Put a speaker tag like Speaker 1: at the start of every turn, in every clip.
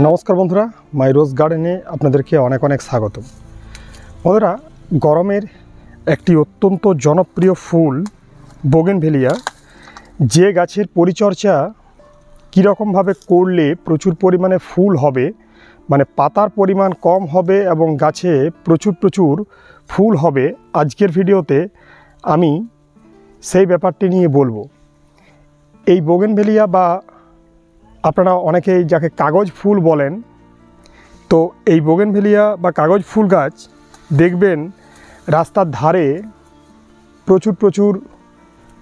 Speaker 1: নমস্কার বন্ধুরা, মাই রোজ গার্ডেনে আপনাদেরকে অনেক অনেক স্বাগত। বন্ধুরা, গরমের একটি অত্যন্ত জনপ্রিয় ফুল বোগেনভেলিয়া, যে গাছের পরিচর্যা কীরকমভাবে করলে প্রচুর পরিমাণে ফুল হবে, মানে পাতার পরিমাণ কম হবে এবং গাছে প্রচুর ফুল হবে, আজকের ভিডিওতে আমি সেই ব্যাপারটি নিয়ে বলবো। এই বোগেনভেলিয়া বা আপনারা অনেকেই যাকে কাগজ ফুল বলেন, তো এই বোগেনভেলিয়া বা কাগজ ফুল গাছ দেখবেন রাস্তার ধারে প্রচুর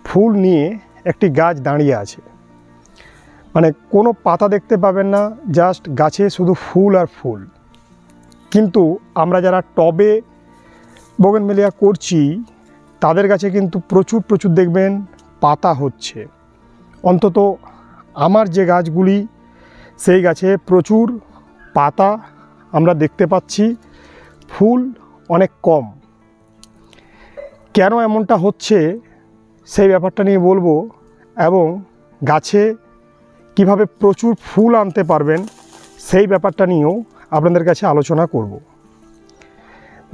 Speaker 1: ফুল নিয়ে একটি গাছ দাঁড়িয়ে আছে। মানে কোনো পাতা দেখতে পাবেন না, জাস্ট গাছে শুধু ফুল আর ফুল। কিন্তু আমরা যারা টবে বোগেনভেলিয়া করছি তাদের কাছে কিন্তু প্রচুর দেখবেন পাতা হচ্ছে। অন্তত আমার যে গাছগুলি, সেই গাছে প্রচুর পাতা আমরা দেখতে পাচ্ছি, ফুল অনেক কম। কেন এমনটা হচ্ছে সেই ব্যাপারটা নিয়ে বলবো, এবং গাছে কিভাবে প্রচুর ফুল আনতে পারবেন সেই ব্যাপারটা নিয়েও আপনাদের কাছে আলোচনা করব।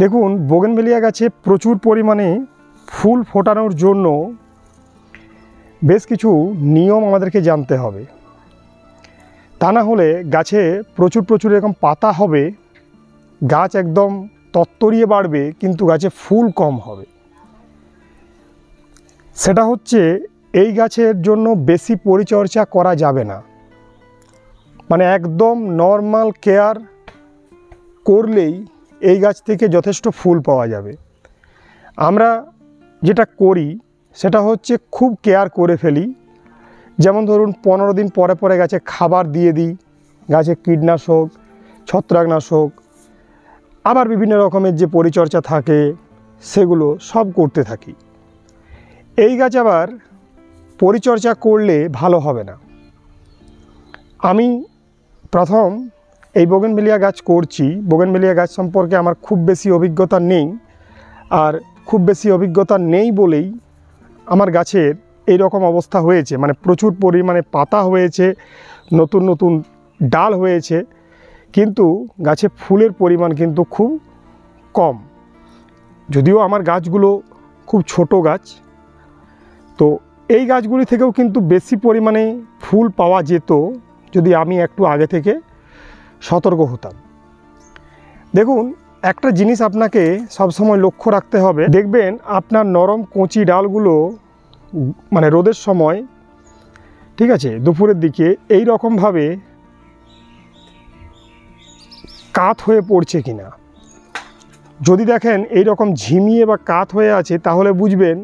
Speaker 1: দেখুন, বোগেনভেলিয়া গাছে প্রচুর পরিমাণে ফুল ফোটানোর জন্য বেশ কিছু নিয়ম আমাদেরকে জানতে হবে। তা না হলে গাছে প্রচুর এরকম পাতা হবে, গাছ একদম তত্তরিয়ে বাড়বে, কিন্তু গাছে ফুল কম হবে। সেটা হচ্ছে, এই গাছের জন্য বেশি পরিচর্যা করা যাবে না। মানে একদম নর্মাল কেয়ার করলেই এই গাছ থেকে যথেষ্ট ফুল পাওয়া যাবে। আমরা যেটা করি সেটা হচ্ছে খুব কেয়ার করে ফেলি। যেমন ধরুন, 15 দিন পরে গাছে খাবার দিয়ে দিই, গাছে কীটনাশক, ছত্রাকনাশক, আবার বিভিন্ন রকমের যে পরিচর্যা থাকে সেগুলো সব করতে থাকি। এই গাছ আবার পরিচর্যা করলে ভালো হবে না। আমি প্রথম এই বোগেনভেলিয়া গাছ করছি, বোগেনভেলিয়া গাছ সম্পর্কে আমার খুব বেশি অভিজ্ঞতা নেই, আর খুব বেশি অভিজ্ঞতা নেই বলেই আমার গাছের এই রকম অবস্থা হয়েছে। মানে প্রচুর পরিমাণে পাতা হয়েছে, নতুন ডাল হয়েছে, কিন্তু গাছে ফুলের পরিমাণ কিন্তু খুব কম। যদিও আমার গাছগুলো খুব ছোট গাছ, তো এই গাছগুলি থেকেও কিন্তু বেশি পরিমাণে ফুল পাওয়া যেত যদি আমি একটু আগে থেকে সতর্ক হতাম। দেখুন, একটা জিনিস আপনাকে সবসময় লক্ষ্য রাখতে হবে। দেখবেন আপনার নরম কচি ডালগুলো মানে রোদের সময়, ঠিক আছে, দুপুরের দিকে এই রকমভাবে কাত হয়ে পড়ছে কিনা। যদি দেখেন এই রকম ঝিমিয়ে বা কাত হয়ে আছে, তাহলে বুঝবেন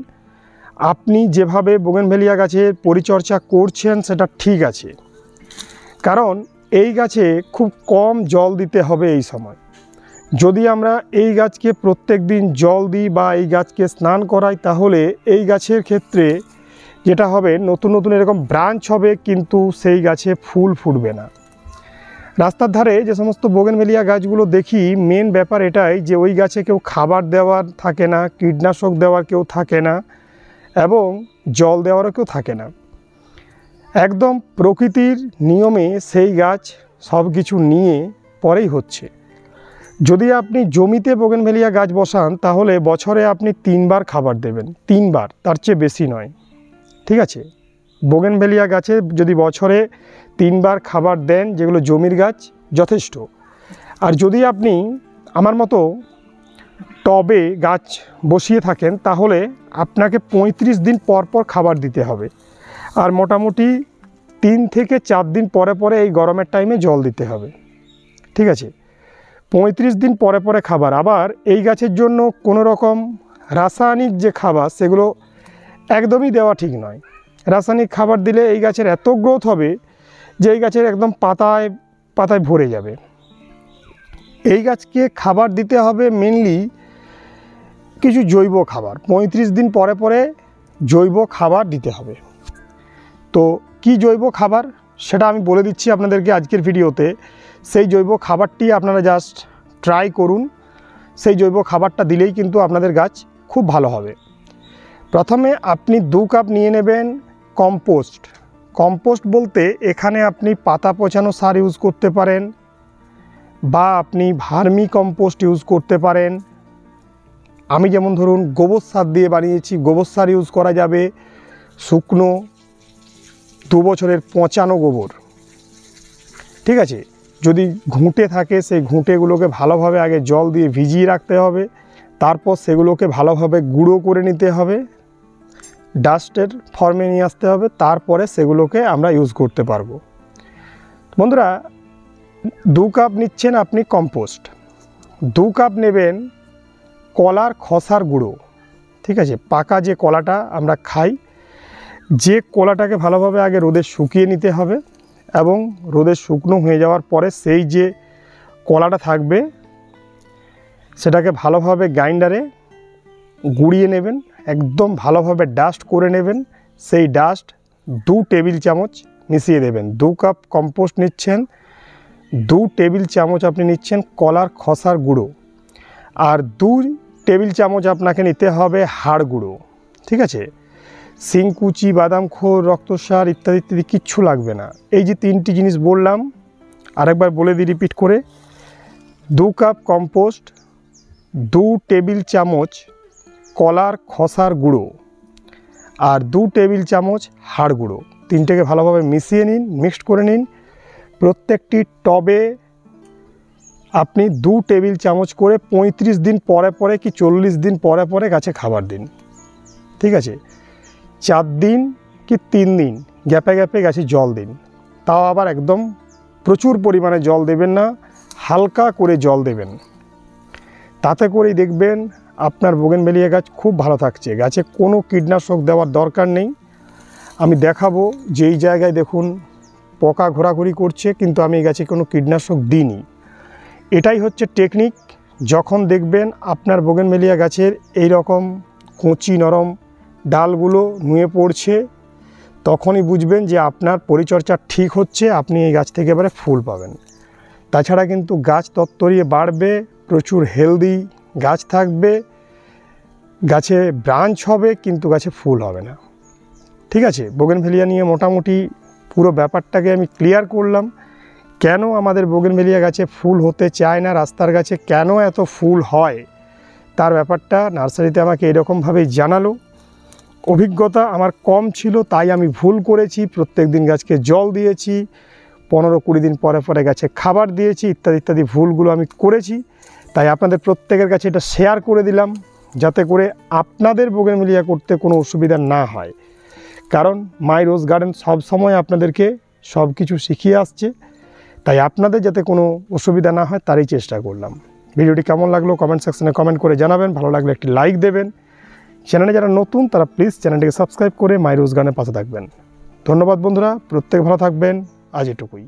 Speaker 1: আপনি যেভাবে বোগেনভেলিয়া গাছের পরিচর্যা করছেন সেটা ঠিক আছে। কারণ এই গাছে খুব কম জল দিতে হবে এই সময়। যদি আমরা এই গাছকে প্রত্যেক দিন জল দিই বা এই গাছকে স্নান করাই, তাহলে এই গাছের ক্ষেত্রে যেটা হবে, নতুন এরকম ব্রাঞ্চ হবে, কিন্তু সেই গাছে ফুল ফুটবে না। রাস্তার ধারে যে সমস্ত বোগেনভেলিয়া গাছগুলো দেখি, মেন ব্যাপার এটাই যে ওই গাছে কেউ খাবার দেওয়ার থাকে না, কীটনাশক দেওয়ার কেউ থাকে না, এবং জল দেওয়ারও কেউ থাকে না। একদম প্রকৃতির নিয়মে সেই গাছ সব কিছু নিয়ে পরেই হচ্ছে। যদি আপনি জমিতে বোগেনভেলিয়া গাছ বসান, তাহলে বছরে আপনি 3 বার খাবার দেবেন, 3 বার, তার চেয়ে বেশি নয়, ঠিক আছে। বোগেনভেলিয়া গাছে যদি বছরে 3 বার খাবার দেন, যেগুলো জমির গাছ, যথেষ্ট। আর যদি আপনি আমার মতো টবে গাছ বসিয়ে থাকেন, তাহলে আপনাকে 35 দিন পর খাবার দিতে হবে। আর মোটামুটি 3 থেকে 4 দিন পরে এই গরমের টাইমে জল দিতে হবে, ঠিক আছে। 35 দিন পরে খাবার। আবার এই গাছের জন্য কোনো রকম রাসায়নিক যে খাবার, সেগুলো একদমই দেওয়া ঠিক নয়। রাসায়নিক খাবার দিলে এই গাছের এত গ্রোথ হবে যে এই গাছের একদম পাতায় ভরে যাবে। এই গাছকে খাবার দিতে হবে মেনলি কিছু জৈব খাবার। 35 দিন পরে জৈব খাবার দিতে হবে। তো কি জৈব খাবার সেটা আমি বলে দিচ্ছি আপনাদেরকে আজকের ভিডিওতে। সেই জৈব খাবারটি আপনারা জাস্ট ট্রাই করুন। সেই জৈব খাবারটা দিলেই কিন্তু আপনাদের গাছ খুব ভালো হবে। প্রথমে আপনি 2 কাপ নিয়ে নেবেন কম্পোস্ট। কম্পোস্ট বলতে এখানে আপনি পাতা পচানো সার ইউজ করতে পারেন, বা আপনি ভার্মি কম্পোস্ট ইউজ করতে পারেন। আমি যেমন ধরুন গোবর সার দিয়ে বানিয়েছি, গোবর সার ইউজ করা যাবে, শুকনো 2 বছরের পচানো গোবর, ঠিক আছে। যদি ঘুঁটে থাকে সেই ঘুঁটেগুলোকে ভালোভাবে আগে জল দিয়ে ভিজিয়ে রাখতে হবে, তারপর সেগুলোকে ভালোভাবে গুঁড়ো করে নিতে হবে, ডাস্টের ফর্মে নিয়ে আসতে হবে, তারপরে সেগুলোকে আমরা ইউজ করতে পারবো। বন্ধুরা 2 কাপ নিচ্ছেন আপনি কম্পোস্ট, 2 কাপ নেবেন কলার খোসার গুঁড়ো, ঠিক আছে। পাকা যে কলাটা আমরা খাই, যে কলাটাকে ভালোভাবে আগে রোদে শুকিয়ে নিতে হবে এবং রোদে শুকনো হয়ে যাওয়ার পরে সেই যে কলাটা থাকবে সেটাকে ভালোভাবে গ্রাইন্ডারে গুঁড়িয়ে নেবেন, একদম ভালোভাবে ডাস্ট করে নেবেন। সেই ডাস্ট 2 টেবিল চামচ মিশিয়ে দেবেন। 2 কাপ কম্পোস্ট নিচ্ছেন, 2 টেবিল চামচ আপনি নিচ্ছেন কলার খোসার গুঁড়ো, আর 2 টেবিল চামচ আপনাকে নিতে হবে হাড় গুঁড়ো, ঠিক আছে। শিংকুচি, বাদাম খোল, রক্তসার ইত্যাদি ইত্যাদি কিচ্ছু লাগবে না। এই যে 3টি জিনিস বললাম, আরেকবার বলে দিই রিপিট করে, 2 কাপ কম্পোস্ট, 2 টেবিল চামচ কলার খোসার গুঁড়ো, আর 2 টেবিল চামচ হাড় গুঁড়ো, 3টেকে ভালোভাবে মিশিয়ে নিন, মিক্সড করে নিন। প্রত্যেকটি টবে আপনি 2 টেবিল চামচ করে 35 দিন পরে পরে কি 40 দিন পরে পরে গাছে খাবার দিন, ঠিক আছে। 4 দিন কি 3 দিন গ্যাপে গ্যাপে গাছে জল দিন, তাও আবার একদম প্রচুর পরিমাণে জল দেবেন না, হালকা করে জল দেবেন। তাতে করেই দেখবেন আপনার বোগেনভেলিয়া গাছ খুব ভালো থাকছে, গাছে কোনো কীটনাশক দেওয়ার দরকার নেই। আমি দেখাবো যে এই জায়গায় দেখুন পোকা ঘোরাঘুরি করছে, কিন্তু আমি এই গাছে কোনো কীটনাশক দিইনি। এটাই হচ্ছে টেকনিক। যখন দেখবেন আপনার বোগেনভেলিয়া গাছের এই রকম কচি নরম ডালগুলো নুয়ে পড়ছে, তখনই বুঝবেন যে আপনার পরিচর্যা ঠিক হচ্ছে, আপনি এই গাছ থেকে এবারে ফুল পাবেন। তাছাড়া কিন্তু গাছ তত্তরিয়ে বাড়বে, প্রচুর হেলদি গাছ থাকবে, গাছে ব্রাঞ্চ হবে, কিন্তু গাছে ফুল হবে না, ঠিক আছে। বোগেনভেলিয়া নিয়ে মোটামুটি পুরো ব্যাপারটাকে আমি ক্লিয়ার করলাম। কেন আমাদের বোগেনভেলিয়া গাছে ফুল হতে চায় না, রাস্তার গাছে কেন এত ফুল হয়, তার ব্যাপারটা নার্সারিতে আমাকে এরকমভাবেই জানালো। অভিজ্ঞতা আমার কম ছিল, তাই আমি ভুল করেছি। প্রত্যেক দিন গাছকে জল দিয়েছি, 15-20 দিন পরে পরে গাছে খাবার দিয়েছি, ইত্যাদি ইত্যাদি ভুলগুলো আমি করেছি। তাই আপনাদের প্রত্যেকের কাছে এটা শেয়ার করে দিলাম, যাতে করে আপনাদের বোগেনভেলিয়া করতে কোনো অসুবিধা না হয়। কারণ মাই রোজ গার্ডেন সব সময় আপনাদেরকে সব কিছু শিখিয়ে আসছে, তাই আপনাদের যাতে কোনো অসুবিধা না হয় তারই চেষ্টা করলাম। ভিডিওটি কেমন লাগলো কমেন্ট সেকশনে কমেন্ট করে জানাবেন, ভালো লাগলে একটি লাইক দেবেন। চ্যানেলে যারা নতুন তারা প্লিজ চ্যানেলটিকে সাবস্ক্রাইব করে মাই রোজ গার্ডেনের পাশে থাকবেন। ধন্যবাদ বন্ধুরা, প্রত্যেক ভালো থাকবেন। আজ এটুকুই।